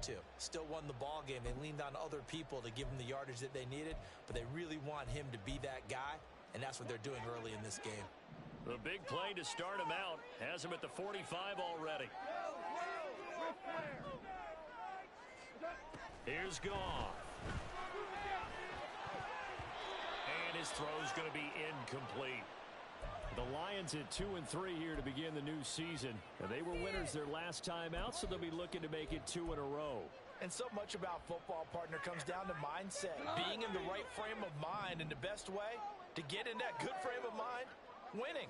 to. Still won the ball game. They leaned on other people to give them the yardage that they needed, but they really want him to be that guy, and that's what they're doing early in this game. The big play to start him out has him at the 45 already. Here's Goff. And his throw's going to be incomplete. The Lions at 2-3 here to begin the new season. And they were winners their last time out, so they'll be looking to make it 2 in a row. And so much about football, partner, comes down to mindset. Being in the right frame of mind, and the best way to get in that good frame of mind, winning.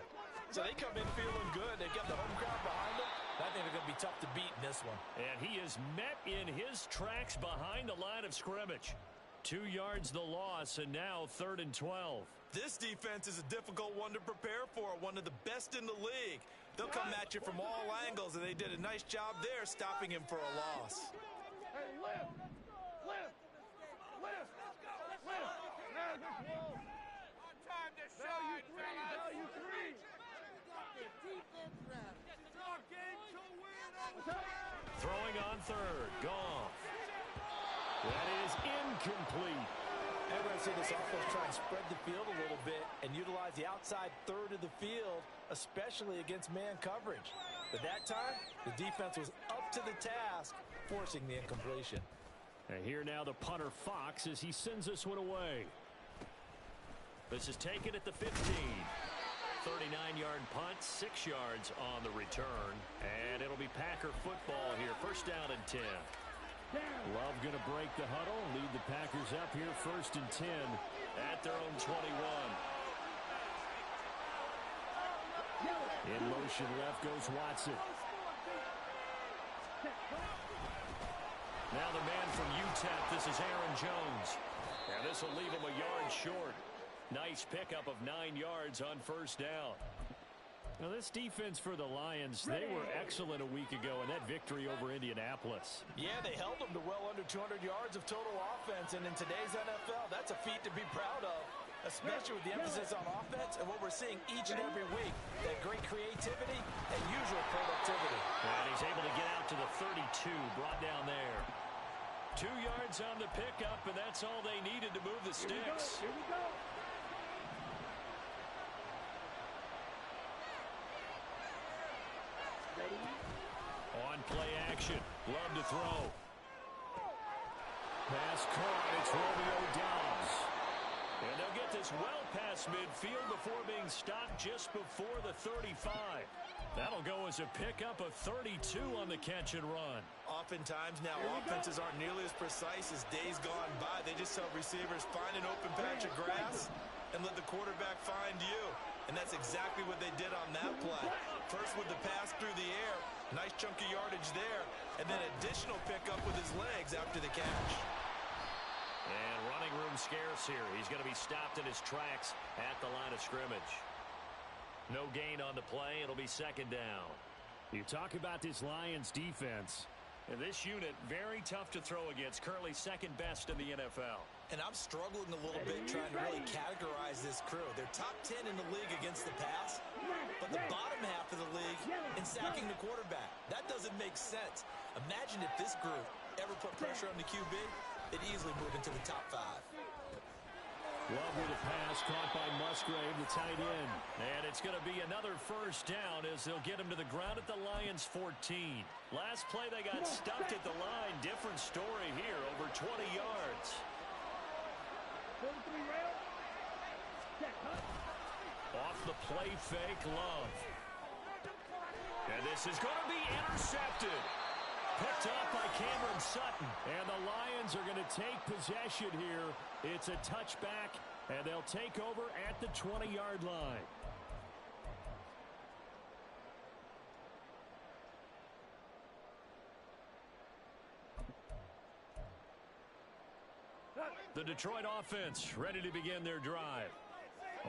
So they come in feeling good. They've got the home crowd behind them. I think they're going to be tough to beat in this one. And he is met in his tracks behind the line of scrimmage. 2 yards the loss, and now 3rd and 12. This defense is a difficult one to prepare for, one of the best in the league. They'll come at you from all angles, and they did a nice job there stopping him for a loss. Hey, lift! Lift! Lift! Lift! Time to shine, fellas! You three! Throwing on 3rd. Goff. That is incomplete. We're going to see this offense try and spread the field a little bit and utilize the outside 3rd of the field, especially against man coverage. But that time, the defense was up to the task, forcing the incompletion. And here now the punter Fox as he sends this one away. This is taken at the 15. 39-yard punt, 6 yards on the return. And it'll be Packer football here. 1st down and 10. Love going to break the huddle, lead the Packers up here 1st and 10 at their own 21. In motion left goes Watson. Now the man from UTEP, this is Aaron Jones. And this will leave him a yard short. Nice pickup of 9 yards on 1st down. Now this defense for the Lions, they were excellent a week ago in that victory over Indianapolis. Yeah, they held them to well under 200 yards of total offense, and in today's NFL, that's a feat to be proud of, especially with the emphasis on offense and what we're seeing each and every week, that great creativity and usual productivity. And he's able to get out to the 32, brought down there. 2 yards on the pickup, and that's all they needed to move the sticks. Here we go. On play action. Love to throw. Pass caught. It's Romeo Doubs. And they'll get this well past midfield before being stopped just before the 35. That'll go as a pickup of 32 on the catch and run. Oftentimes now offenses aren't nearly as precise as days gone by. They just help receivers find an open patch of grass and let the quarterback find you. And that's exactly what they did on that play. First with the pass through the air, nice chunky yardage there, and then additional pickup with his legs after the catch. And running room scarce here. He's going to be stopped in his tracks at the line of scrimmage. No gain on the play. It'll be 2nd down. You talk about this Lions defense. And this unit, very tough to throw against. Currently 2nd best in the NFL. And I'm struggling a little bit trying to really categorize this crew. They're top 10 in the league against the pass, but the bottom half of the league in sacking the quarterback. That doesn't make sense. Imagine if this group ever put pressure on the QB, they'd easily move into the top 5. Love with a pass caught by Musgrave, the tight end. And it's going to be another 1st down as they'll get him to the ground at the Lions 14. Last play they got stuffed at the line. Different story here, over 20 yards. Off the play fake, Love. And this is going to be intercepted. Picked up by Cameron Sutton. And the Lions are going to take possession here. It's a touchback, and they'll take over at the 20-yard line. The Detroit offense ready to begin their drive.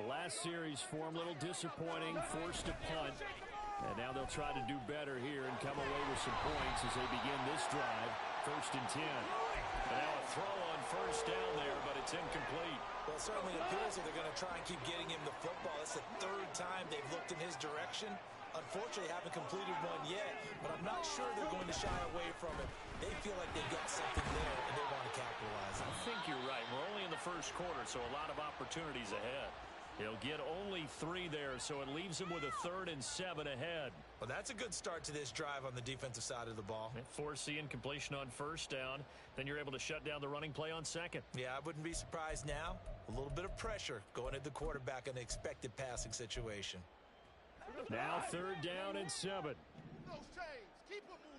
The last series for them a little disappointing, forced a punt. And now they'll try to do better here and come away with some points as they begin this drive. 1st and 10. And now a throw on 1st down there, but it's incomplete. Well, it certainly appears that they're going to try and keep getting him the football. That's the 3rd time they've looked in his direction. Unfortunately, haven't completed one yet, but I'm not sure they're going to shy away from it. They feel like they've got first quarter, so a lot of opportunities ahead. He'll get only 3 there, so it leaves him with a 3rd and 7 ahead. Well, that's a good start to this drive on the defensive side of the ball. Force the incompletion on first down. Then you're able to shut down the running play on second. Yeah, I wouldn't be surprised now. A little bit of pressure going at the quarterback in an expected passing situation. Now 3rd down and 7. Those chains, keep it moving.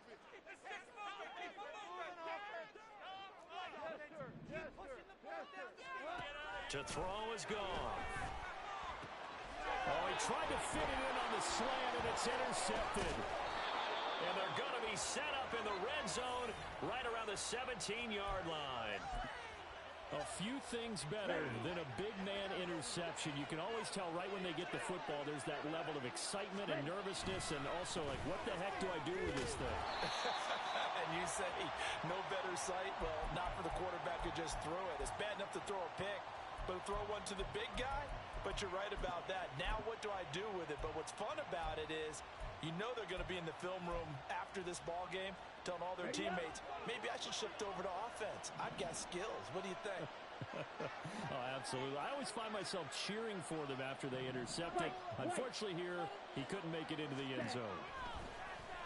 To throw is gone. Oh, he tried to fit it in on the slant, and it's intercepted. And they're going to be set up in the red zone right around the 17-yard line. A few things better than a big man interception. You can always tell right when they get the football, there's that level of excitement and nervousness, and also like, what the heck do I do with this thing? And you say, no better sight? Well, not for the quarterback to just throw it. It's bad enough to throw a pick, but throw one to the big guy? But you're right about that. Now what do I do with it? But what's fun about it is you know they're going to be in the film room after this ball game telling all their teammates, maybe I should shift over to offense. I've got skills. What do you think? Oh, absolutely. I always find myself cheering for them after they intercept it. Unfortunately here, he couldn't make it into the end zone.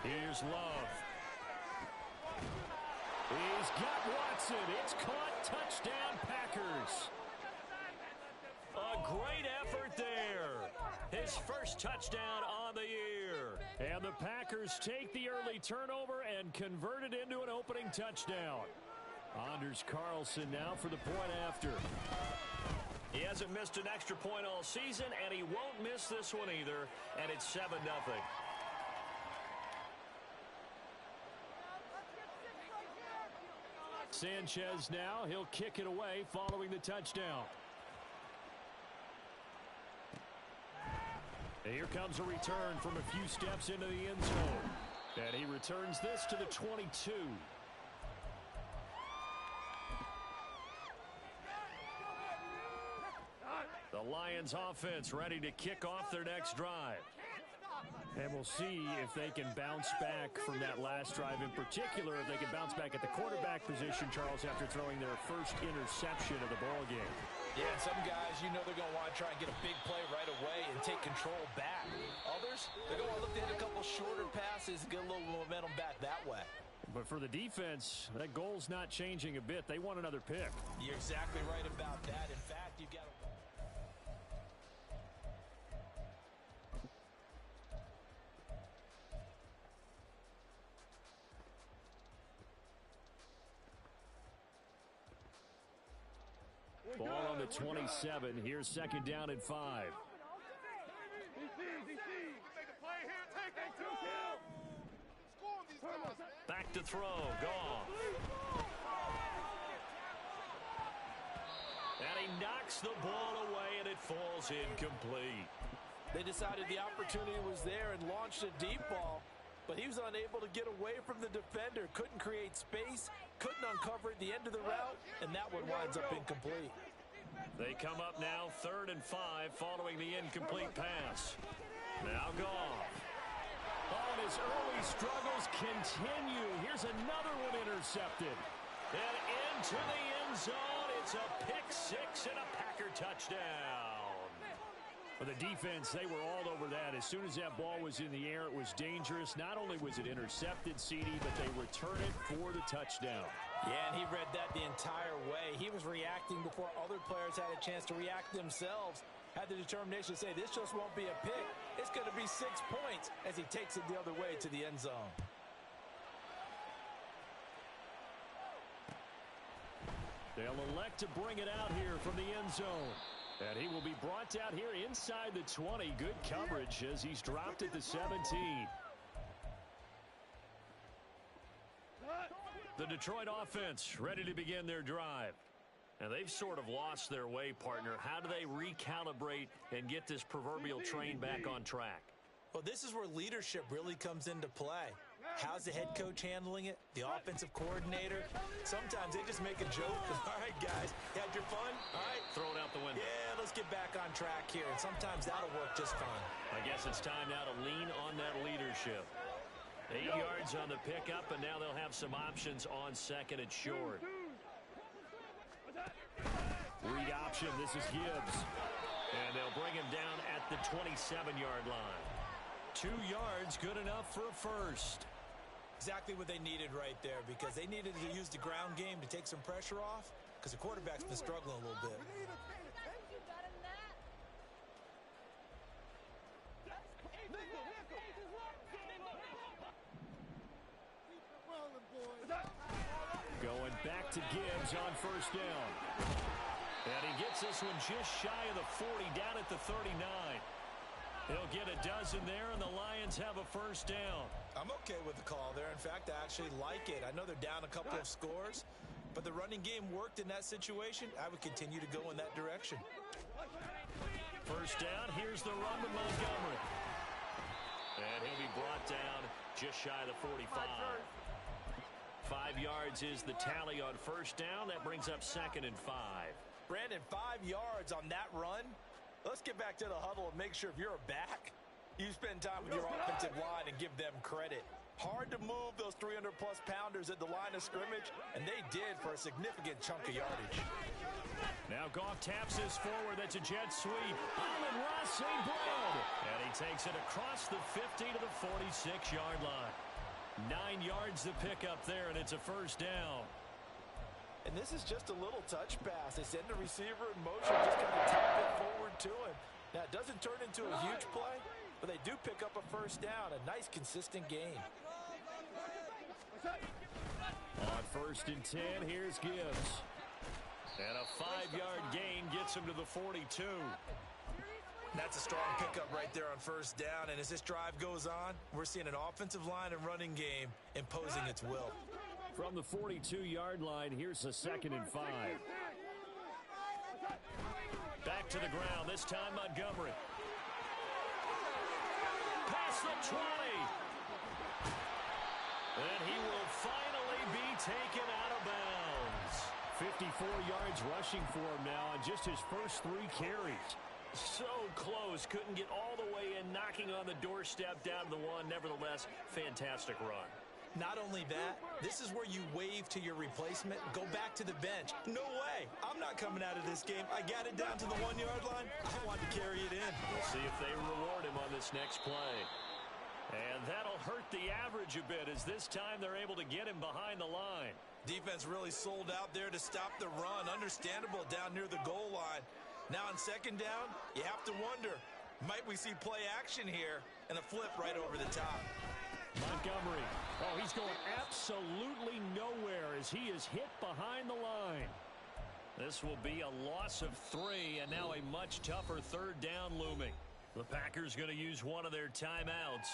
Here's Love. He's got Watson. It's caught. Touchdown, Packers. A great effort there. His first touchdown on the year. And the Packers take the early turnover and convert it into an opening touchdown. Anders Carlson now for the point after. He hasn't missed an extra point all season, and he won't miss this one either. And it's 7-0. Sanchez now. He'll kick it away following the touchdown. Here comes a return from a few steps into the end zone. And he returns this to the 22. The Lions offense ready to kick off their next drive. And we'll see if they can bounce back from that last drive. In particular, if they can bounce back at the quarterback position, Charles, after throwing their first interception of the ball game. Yeah, some guys, you know they're going to want to try and get a big play right away and take control back. Others, they're going to look to hit a couple shorter passes and get a little momentum back that way. But for the defense, that goal's not changing a bit. They want another pick. You're exactly right about that. In fact, you've got to... Ball on the 27. Here's 2nd down and 5. Back to throw. Gone. And he knocks the ball away, and it falls incomplete. They decided the opportunity was there and launched a deep ball, but he was unable to get away from the defender. Couldn't create space, couldn't uncover at the end of the route, and that one winds up incomplete. They come up now 3rd and 5 following the incomplete pass. Now Goff. Oh, and his early struggles continue. Here's another one intercepted. And into the end zone. It's a pick 6 and a Packer touchdown. For the defense, they were all over that. As soon as that ball was in the air, it was dangerous. Not only was it intercepted, CD, but they return it for the touchdown. Yeah, and he read that the entire way. He was reacting before other players had a chance to react themselves. Had the determination to say, this just won't be a pick. It's going to be 6 points as he takes it the other way to the end zone. They'll elect to bring it out here from the end zone. And he will be brought out here inside the 20. Good coverage as he's dropped at the 17. The Detroit offense ready to begin their drive. And they've sort of lost their way, partner. How do they recalibrate and get this proverbial train back on track? Well, this is where leadership really comes into play. How's the head coach handling it? The offensive coordinator? Sometimes they just make a joke. All right, guys, you had your fun? All right. Throw it out the window. Yeah, let's get back on track here. And sometimes that'll work just fine. I guess it's time now to lean on that leadership. 8 yards on the pickup, and now they'll have some options on 2nd and short. Read option. This is Gibbs. And they'll bring him down at the 27-yard line. 2 yards, good enough for a first. Exactly what they needed right there, because they needed to use the ground game to take some pressure off, because the quarterback's been struggling a little bit. Going back to Gibbs on first down. And he gets this one just shy of the 40, down at the 39. He'll get a dozen there, and the Lions have a first down. I'm okay with the call there. In fact, I actually like it. I know they're down a couple of scores, but the running game worked in that situation. I would continue to go in that direction. First down, here's the run to Montgomery. And he'll be brought down just shy of the 45. 5 yards is the tally on first down. That brings up 2nd and 5. Brandon, 5 yards on that run. Let's get back to the huddle and make sure if you're a back, you spend time with your offensive line and give them credit. Hard to move those 300-plus pounders at the line of scrimmage, and they did for a significant chunk of yardage. Now Goff taps this forward. That's a jet sweep. Amon-Ra St. Brown. And he takes it across the 50 to the 46-yard line. 9 yards to pick up there, and it's a first down. And this is just a little touch pass. They send the receiver in motion, just kind of tap it forward to him. Now, it doesn't turn into a huge play, but they do pick up a first down. A nice, consistent gain. On 1st and 10, here's Gibbs. And a 5-yard gain gets him to the 42. That's a strong pickup right there on first down. And as this drive goes on, we're seeing an offensive line and running game imposing its will. From the 42-yard line, here's a 2nd and 5. Back to the ground, this time Montgomery. Past the 20. And he will finally be taken out of bounds. 54 yards rushing for him now on just his first 3 carries. So close, couldn't get all the way in, knocking on the doorstep down to the 1. Nevertheless, fantastic run. Not only that, this is where you wave to your replacement, go back to the bench. No way. I'm not coming out of this game. I got it down to the 1-yard line. I want to carry it in. We'll see if they reward him on this next play. And that'll hurt the average a bit, as this time they're able to get him behind the line. Defense really sold out there to stop the run. Understandable down near the goal line. Now on 2nd down, you have to wonder, might we see play action here and a flip right over the top? Montgomery. Oh, he's going absolutely nowhere as he is hit behind the line. This will be a loss of 3, and now a much tougher 3rd down looming. The Packers going to use one of their timeouts.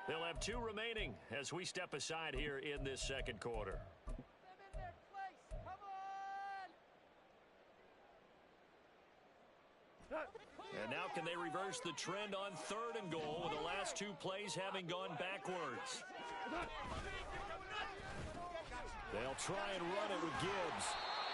They'll have 2 remaining as we step aside here in this 2nd quarter. And now can they reverse the trend on 3rd and goal with the last 2 plays having gone backwards? They'll try and run it with Gibbs.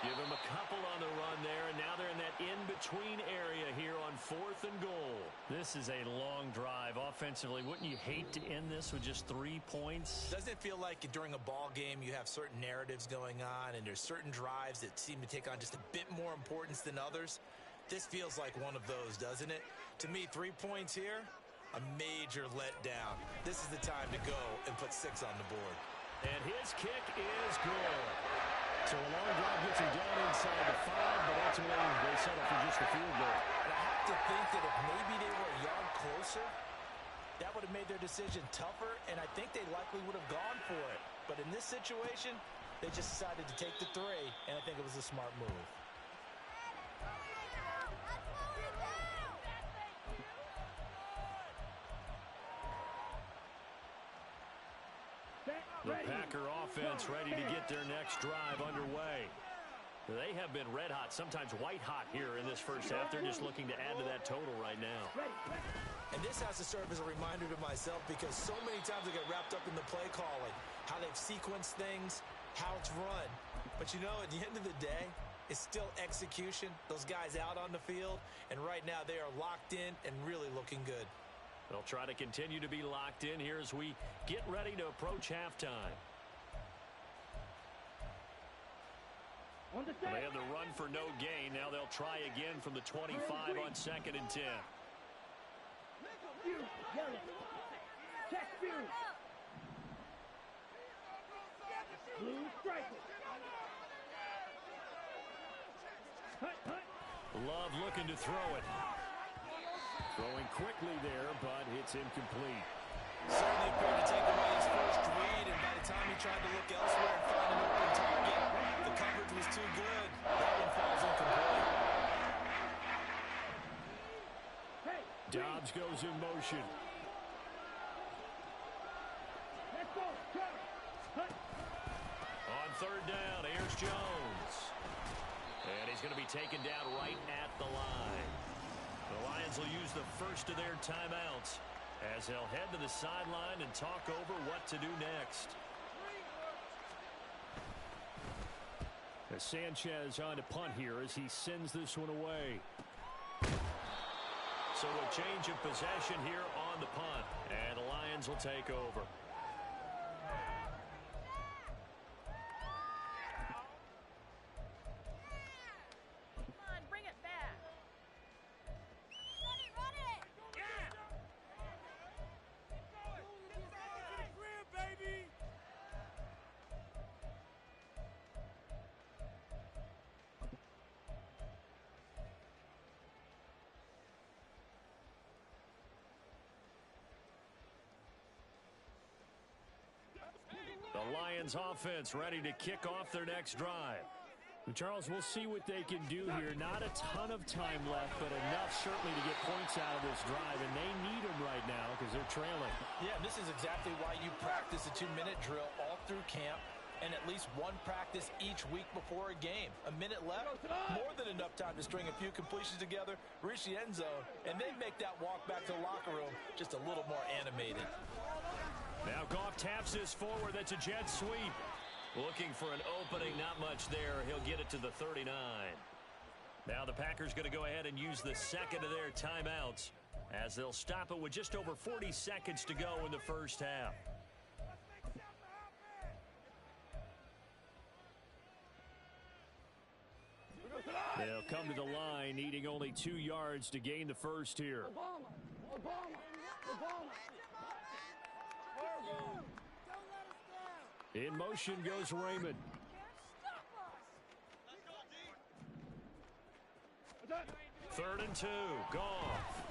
Give him a couple on the run there, and now they're in that in-between area here on 4th and goal. This is a long drive offensively. Wouldn't you hate to end this with just 3 points? Doesn't it feel like during a ball game you have certain narratives going on, and there's certain drives that seem to take on just a bit more importance than others? This feels like one of those, doesn't it? To me, 3 points here, a major letdown. This is the time to go and put 6 on the board. And his kick is good. So a long drive gets him down inside the 5, but ultimately they settle for just a field goal. And I have to think that if maybe they were a yard closer, that would have made their decision tougher, and I think they likely would have gone for it. But in this situation, they just decided to take the 3, and I think it was a smart move. The Packer offense ready to get their next drive underway. They have been red hot, sometimes white hot here in this first half. They're just looking to add to that total right now. And this has to serve as a reminder to myself, because so many times I get wrapped up in the play calling, how they've sequenced things, how it's run. But you know, at the end of the day, it's still execution. Those guys out on the field, and right now they are locked in and really looking good. They'll try to continue to be locked in here as we get ready to approach halftime. They have the run for no gain. Now they'll try again from the 25 on 2nd and 10. Love looking to throw it. Throwing quickly there, but it's incomplete. Certainly appeared to take away his first read, and by the time he tried to look elsewhere and find an open target, the coverage was too good. That one falls incomplete. Dobbs goes in motion. On 3rd down, here's Jones. And he's going to be taken down right at the line. The Lions will use the first of their timeouts as they'll head to the sideline and talk over what to do next. As Sanchez on to punt here as he sends this one away. So a change of possession here on the punt, and the Lions will take over. The Lions offense ready to kick off their next drive. And Charles, we'll see what they can do here. Not a ton of time left, but enough certainly to get points out of this drive, and they need them right now because they're trailing. Yeah, this is exactly why you practice a 2-minute drill all through camp and at least one practice each week before a game. A minute left, more than enough time to string a few completions together, reach the end zone, and then make that walk back to the locker room just a little more animated. Now Goff taps this forward. That's a jet sweep. Looking for an opening, not much there. He'll get it to the 39. Now the Packers going to go ahead and use the second of their timeouts as they'll stop it with just over 40 seconds to go in the first half. They'll come to the line, needing only 2 yards to gain the first here. In motion goes Raymond. Third and 2. Goff.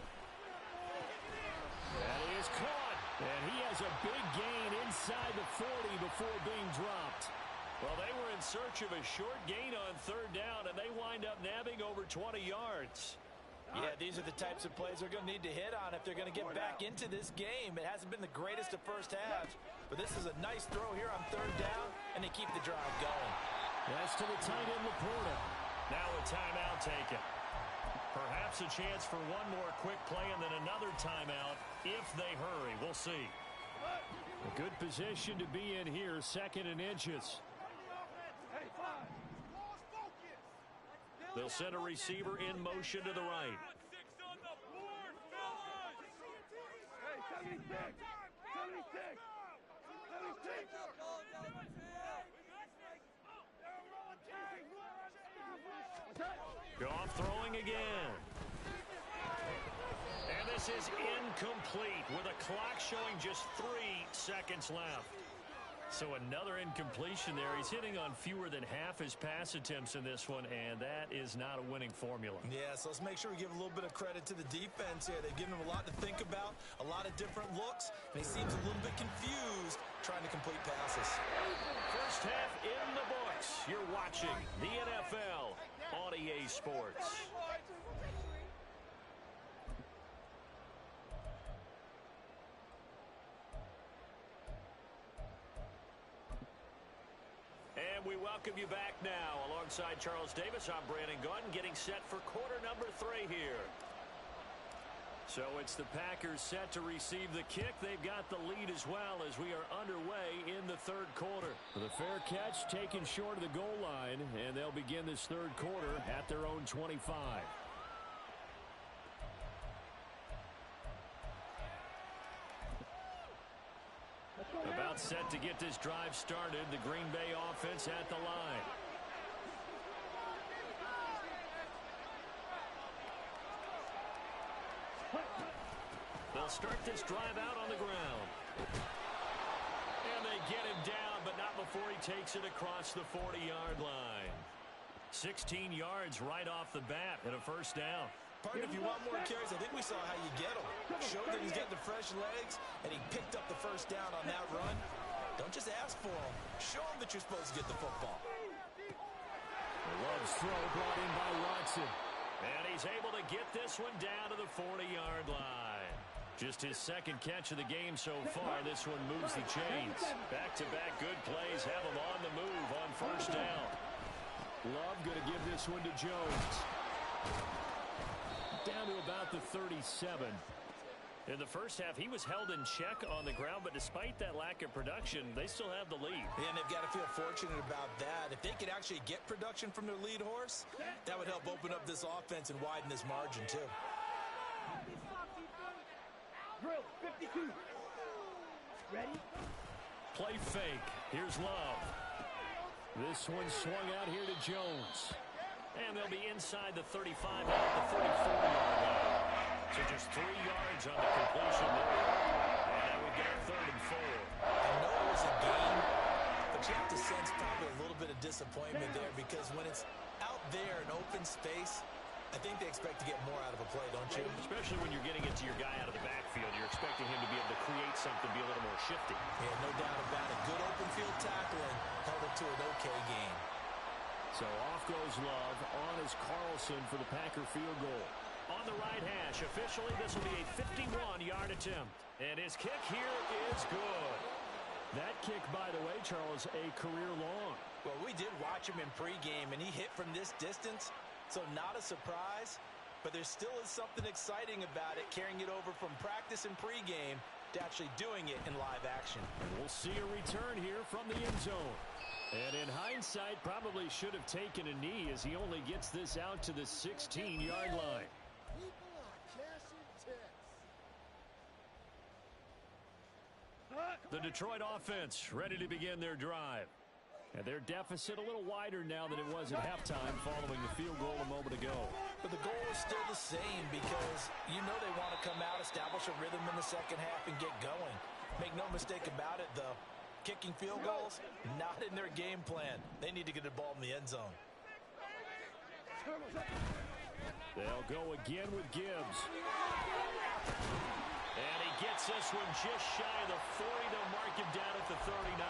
That is caught. And he has a big gain inside the 40 before being dropped. Well, they were in search of a short gain on 3rd down, and they wind up nabbing over 20 yards. Yeah, these are the types of plays they're going to need to hit on if they're going to get back into this game. It hasn't been the greatest of first halves, but this is a nice throw here on 3rd down, and they keep the drive going. That's to the tight end, Laporta. Now a timeout taken. Perhaps a chance for one more quick play and then another timeout if they hurry. We'll see. A good position to be in here, 2nd and inches. They'll send a receiver in motion to the right. Goff throwing again. And this is incomplete with a clock showing just 3 seconds left. So another incompletion there. He's hitting on fewer than half his pass attempts in this one, and that is not a winning formula. Yeah, so let's make sure we give a little bit of credit to the defense here. They've given him a lot to think about, a lot of different looks, and he seems a little bit confused trying to complete passes. First half in the books. You're watching the NFL on EA Sports. And we welcome you back now. Alongside Charles Davis, I'm Brandon Gaudin, getting set for quarter number 3 here. So it's the Packers set to receive the kick. They've got the lead as well as we are underway in the 3rd quarter. The fair catch taken short of the goal line, and they'll begin this 3rd quarter at their own 25. About set to get this drive started. The Green Bay offense at the line. They'll start this drive out on the ground. And they get him down, but not before he takes it across the 40-yard line. 16 yards right off the bat and a first down. Partner, if you want more carries, I think we saw how you get them. Show that he's getting the fresh legs, and he picked up the first down on that run. Don't just ask for them. Show them that you're supposed to get the football. Love's throw brought in by Watson. And he's able to get this one down to the 40-yard line. Just his second catch of the game so far. This one moves the chains. Back-to-back good plays have him on the move on first down. Love going to give this one to Jones. Down to about the 37. In the first half, he was held in check on the ground, but despite that lack of production, they still have the lead. And they've got to feel fortunate about that. If they could actually get production from their lead horse, that would help open up this offense and widen this margin, too. Drill, 52. Ready? Play fake. Here's Love. This one swung out here to Jones. And they'll be inside the 35 out the 34-yard line. So just 3 yards on the completion there. And now we get a 3rd and 4. I know it was a game, but you have to sense probably a little bit of disappointment there because when it's out there in open space, I think they expect to get more out of a play, don't you? Especially when you're getting it to your guy out of the backfield. You're expecting him to be able to create something, be a little more shifty. Yeah, no doubt about it. Good open field tackling held it to an okay game. So off goes Love. On is Carlson for the Packer field goal. On the right hash. Officially, this will be a 51-yard attempt. And his kick here is good. That kick, by the way, Charles, a career long. Well, we did watch him in pregame, and he hit from this distance, so not a surprise. But there still is something exciting about it, carrying it over from practice and pregame to actually doing it in live action. And we'll see a return here from the end zone. And in hindsight, probably should have taken a knee as he only gets this out to the 16-yard line. The Detroit offense ready to begin their drive. And their deficit a little wider now than it was at halftime following the field goal a moment ago. But the goal is still the same because you know they want to come out, establish a rhythm in the second half, and get going. Make no mistake about it, though. Kicking field goals, not in their game plan. They need to get the ball in the end zone. They'll go again with Gibbs. And he gets this one just shy of the 40. They'll mark him down at the 39.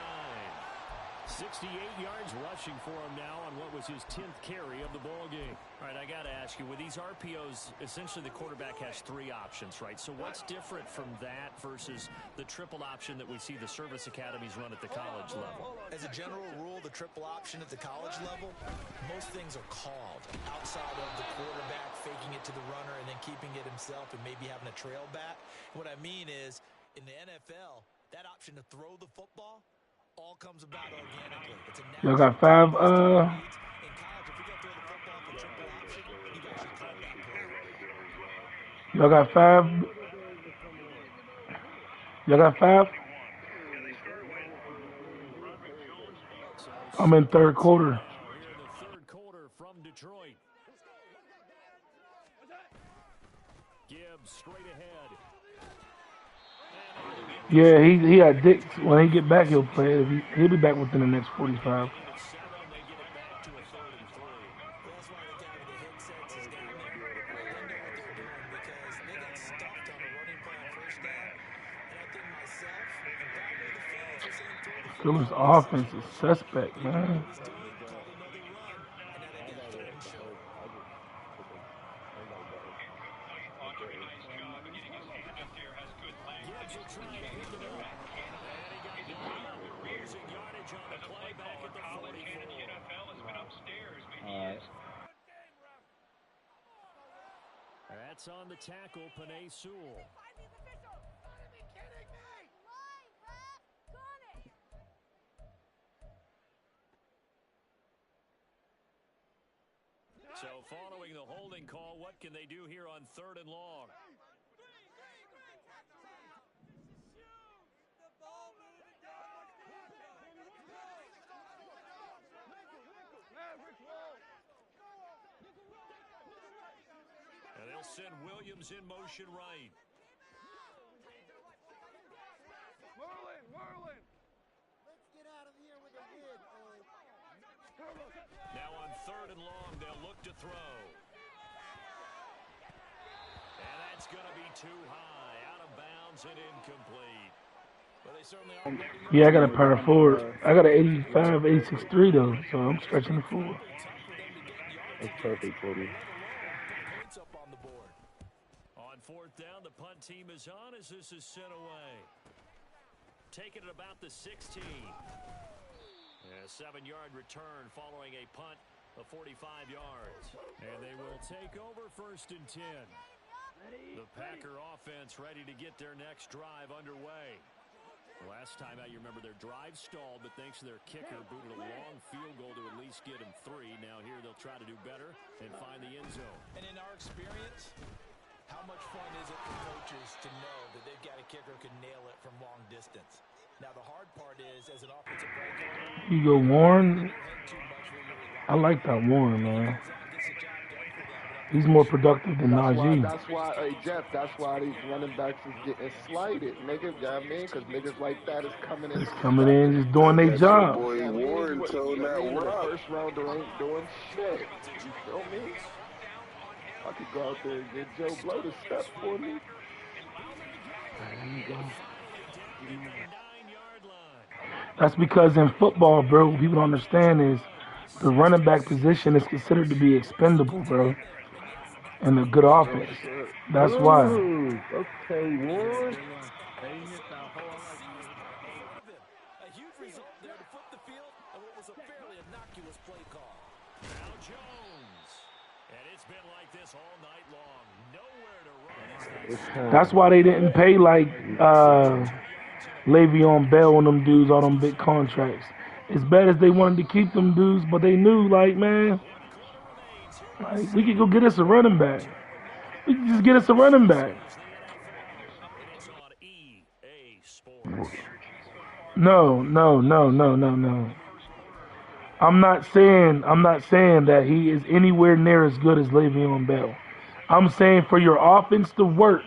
68 yards rushing for him now on what was his 10th carry of the ball game. All right, I got to ask you, with these RPOs, essentially the quarterback has 3 options, right? So what's different from that versus the triple option that we see the service academies run at the college level? As a general rule, the triple option at the college level, most things are called outside of the quarterback faking it to the runner and then keeping it himself and maybe having a trail back. What I mean is, in the NFL, that option to throw the football all comes about organically. It's a Y'all got 5 in college, if you're going to throw the football for triple option, you've actually called that play. y'all got 5. Y'all got 5. I'm in third quarter. Here in the third quarter from Detroit. Gibbs straight ahead. Yeah, he got Dick. When he get back, he'll play. He'll be back within the next 45. Steelers' offense is suspect, man. That's on the tackle, Panay Sewell. So following the holding call, what can they do here on 3rd and long? And they'll send Williams in motion right. Now on 3rd and long, they'll look to throw. And that's going to be too high. Out of bounds and incomplete. Well, they certainly are ready. Yeah, I got a power forward. I got an 85, 86.3 though, so I'm stretching the floor. That's perfect for me. Points up on the board. On 4th down, the punt team is on as this is sent away. Taking it about the 16. A 7-yard return following a punt of 45 yards. And they will take over 1st and 10. The Packer offense ready to get their next drive underway. Last time out, you remember their drive stalled, but thanks to their kicker, booted a long field goal to at least get him 3. Now here they'll try to do better and find the end zone. And in our experience, how much fun is it for coaches to know that they've got a kicker who can nail it from long distance? Now the hard part is, as an offensive play caller, You go Warren. I like that Warren, man. He's more productive than Najee. That's why, hey Jeff, that's why these running backs is getting slighted, niggas. You know what I mean? Because niggas like that is coming in. Just coming in, just doing their job. Boy, Warren told that rock. First rounder ain't doing shit. You feel me? I could go out there and get Joe Blow to step for me. There you go. That's because in football, bro, what people don't understand is the running back position is considered to be expendable, bro. And a good offense. That's why. Okay, Warren. A huge result there to flip the field and what was a fairly innocuous play call. Now Jones. And it's been like this all night long. Nowhere to run. That's why they didn't pay like Le'Veon Bell and them dudes all them big contracts. As bad as they wanted to keep them dudes, but they knew, like, man, like, we could go get us a running back. We could just get us a running back. No. I'm not saying that he is anywhere near as good as Le'Veon Bell. I'm saying for your offense to work,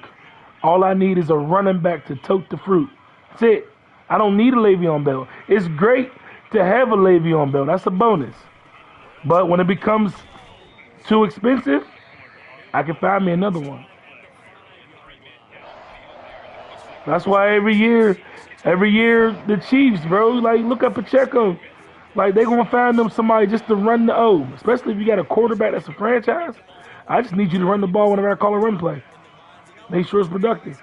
all I need is a running back to tote the fruit. That's it. I don't need a Le'Veon Bell. It's great to have a Le'Veon Bell. That's a bonus. But when it becomes too expensive, I can find me another one. That's why every year the Chiefs, bro, like, look at Pacheco. Like, they're going to find them somebody just to run the O. Especially if you got a quarterback that's a franchise. I just need you to run the ball whenever I call a run play. Make sure it's productive.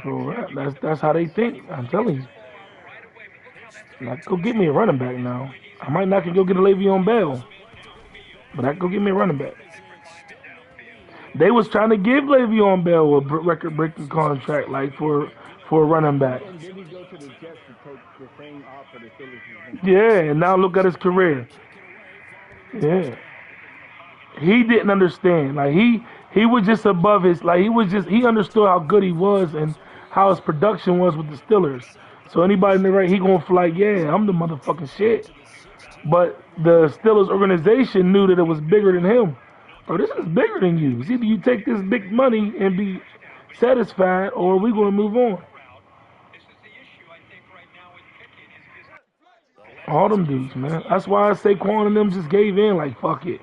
Bro, that's how they think. I'm telling you. Like, go get me a running back now. I might not can go get a Le'Veon Bell, but I can go get me a running back. They was trying to give Le'Veon Bell a record-breaking contract, like for a running back. And then he go to the Jets to take the same offer the Phillies is making. Yeah, and now look at his career. Yeah. He didn't understand. Like, he was just above his, like, he understood how good he was and how his production was with the Steelers. So anybody in the right, he gonna feel like, yeah, I'm the motherfucking shit. But the Steelers organization knew that it was bigger than him. Bro, this is bigger than you. It's either you take this big money and be satisfied, or we're gonna move on. All them dudes, man. That's why I say Saquon and them just gave in, like, fuck it.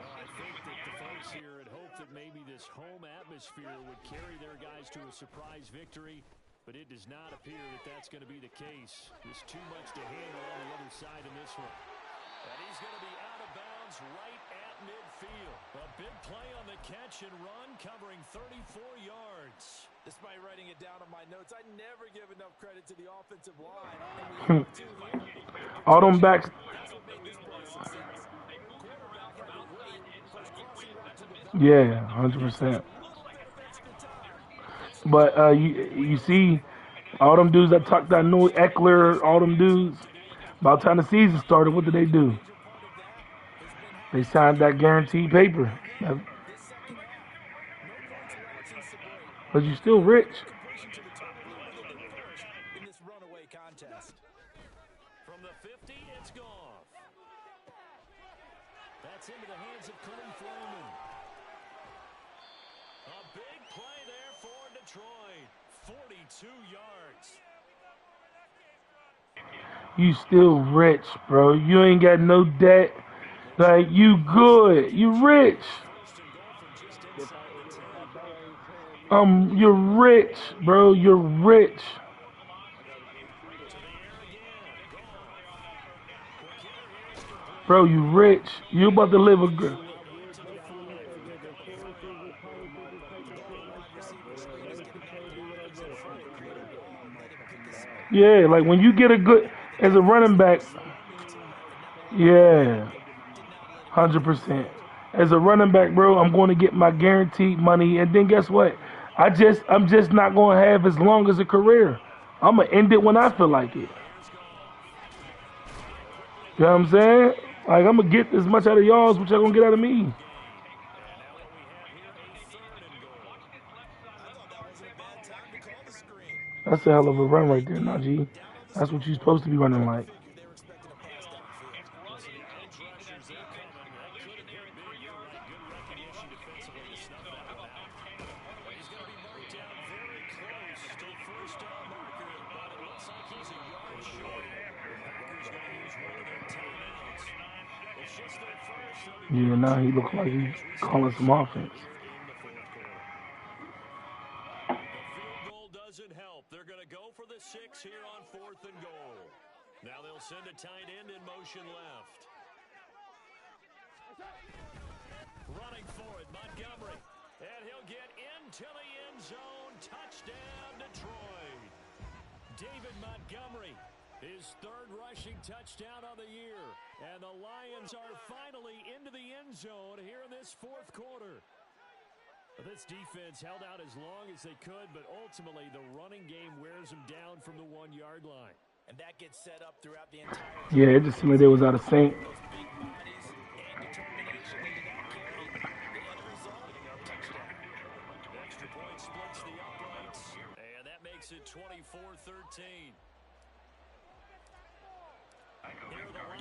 Surprise victory, but it does not appear that that's going to be the case. There's too much to handle on the other side in this one. And he's going to be out of bounds right at midfield. A big play on the catch and run, covering 34 yards. Despite writing it down on my notes, I never give enough credit to the offensive line. All them backs. Yeah, 100%. But you see, all them dudes that talked that noise, Eckler, all them dudes, by the time the season started, what did they do? They signed that guaranteed paper. But you still rich. From the 50, it's gone. That's into the hands of Khalif Raymond. A big 42 yards. You still rich, bro. You ain't got no debt. Like, you good. You rich. You're rich, bro. You're rich. Bro, you rich. You about to live a good. Yeah, like when you get a good as a running back. Yeah, 100%. As a running back, bro, I'm going to get my guaranteed money, and then guess what? I'm just not going to have as long as a career. I'm gonna end it when I feel like it. You know what I'm saying? Like I'm gonna get as much out of y'all as what y'all gonna get out of me. That's a hell of a run right there, Najee. That's what you're supposed to be running like. Yeah, now he looks like he's calling some offense. Doesn't help. They're going to go for the 6 here on 4th and goal. Now they'll send a tight end in motion left. Running for it, Montgomery. And he'll get into the end zone. Touchdown, Detroit. David Montgomery, his 3rd rushing touchdown of the year. And the Lions are finally into the end zone here in this 4th quarter. This defense held out as long as they could, but ultimately the running game wears them down from the 1-yard line. And that gets set up throughout the entire game. Yeah, it just seemed like they was out of sync. Extra point splits the uprights, and that makes it 24-13.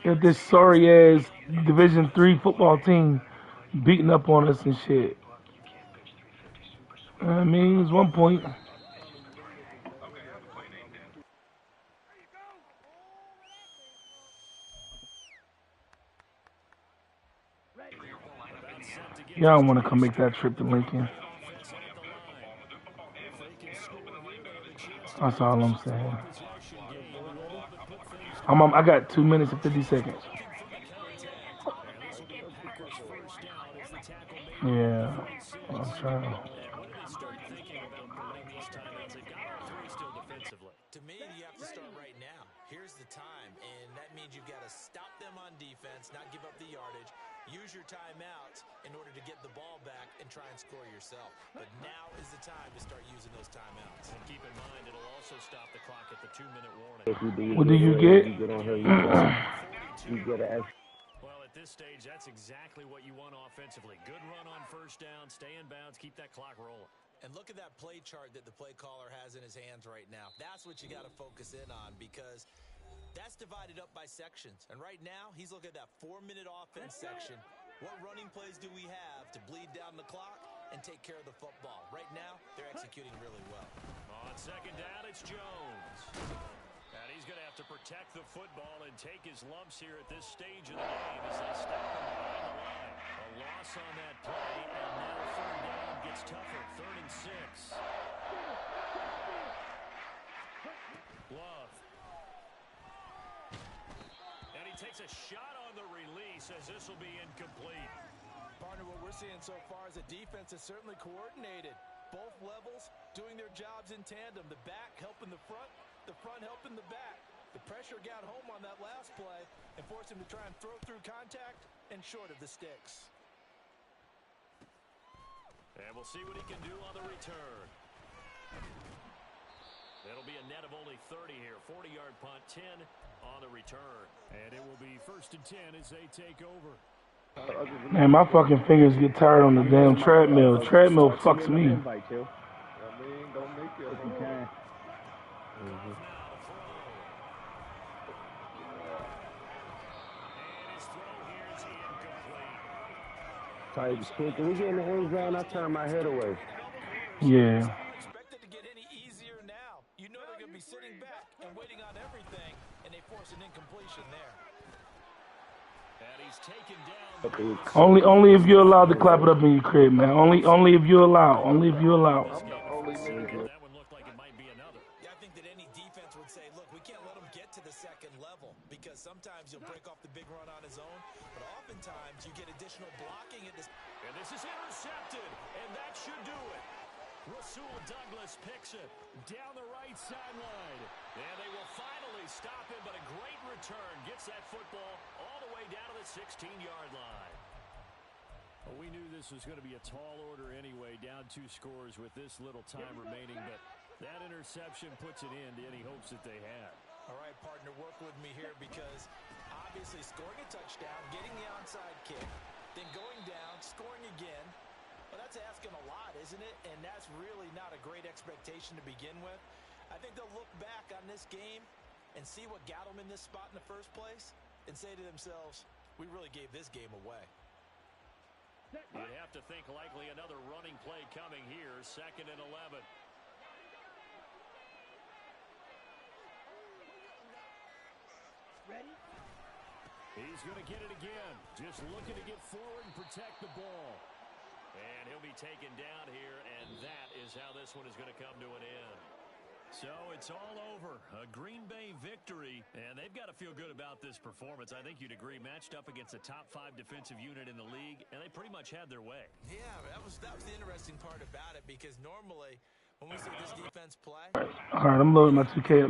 Got this sorry ass Division III football team beating up on us and shit. I mean, it's 1 point. Y'all don't want to come make that trip to Lincoln. That's all I'm saying. I got 2 minutes and 50 seconds. Yeah, I'm trying. To me, you have to start right now. Here's the time, and that means you've got to stop them on defense, not give up the yardage. Use your timeouts in order to get the ball back and try and score yourself. But now is the time to start using those timeouts. And keep in mind, it'll also stop the clock at the 2-minute warning. What do you get? You get an Well, at this stage, that's exactly what you want offensively. Good run on 1st down, stay in bounds, keep that clock rolling. And look at that play chart that the play caller has in his hands right now. That's what you got to focus in on because that's divided up by sections. And right now, he's looking at that 4-minute offense section. What running plays do we have to bleed down the clock and take care of the football? Right now, they're executing really well. On 2nd down, it's Jones. And he's going to have to protect the football and take his lumps here at this stage of the game as they stop him behind the line. A loss on that play, and now 3rd down gets tougher. 3rd and 6. Love. And he takes a shot on the release as this will be incomplete. Partner, what we're seeing so far is the defense is certainly coordinated. Both levels doing their jobs in tandem. The back helping the front helping the back. The pressure got home on that last play and forced him to try and throw through contact and short of the sticks. And we'll see what he can do on the return. It'll be a net of only 30 here. 40-yard punt, 10 on the return. And it will be 1st and 10 as they take over. Man, my fucking fingers get tired on the damn treadmill. Treadmill fucks me. Don't make it if you can. Can we get in the end zone? I turn my head away. Yeah. Expect it to get any easier force an incompletion there. And he's taken down. Only if you're allowed to clap it up in your crib, man. Only if you're allowed. Only if you're allowed. I'm the only nigga here. That one looked like it might be another. Yeah, I think that any defense would say, look, we can't let him get to the second level because sometimes he'll break off the big run on his own, but oftentimes you get additional blocking at this. And this is intercepted, and that should do it. Rasul Douglas picks it down the right sideline. And they will finally stop him, but a great return gets that football all the way down to the 16-yard line. Well, we knew this was going to be a tall order anyway, down 2 scores with this little time remaining, but that interception puts an end to any hopes that they had. All right, partner, work with me here because obviously scoring a touchdown, getting the onside kick, then going down, scoring again. Well, that's asking a lot, isn't it? And that's really not a great expectation to begin with. I think they'll look back on this game and see what got them in this spot in the first place and say to themselves, we really gave this game away. You'd have to think likely another running play coming here, 2nd and 11. Ready? He's going to get it again. Just looking to get forward and protect the ball. And he'll be taken down here, and that is how this one is going to come to an end. So it's all over. A Green Bay victory, and they've got to feel good about this performance. I think you'd agree, matched up against a top 5 defensive unit in the league, and they pretty much had their way. Yeah, that was the interesting part about it because normally when we see this defense play. All right, I'm loading my 2K up.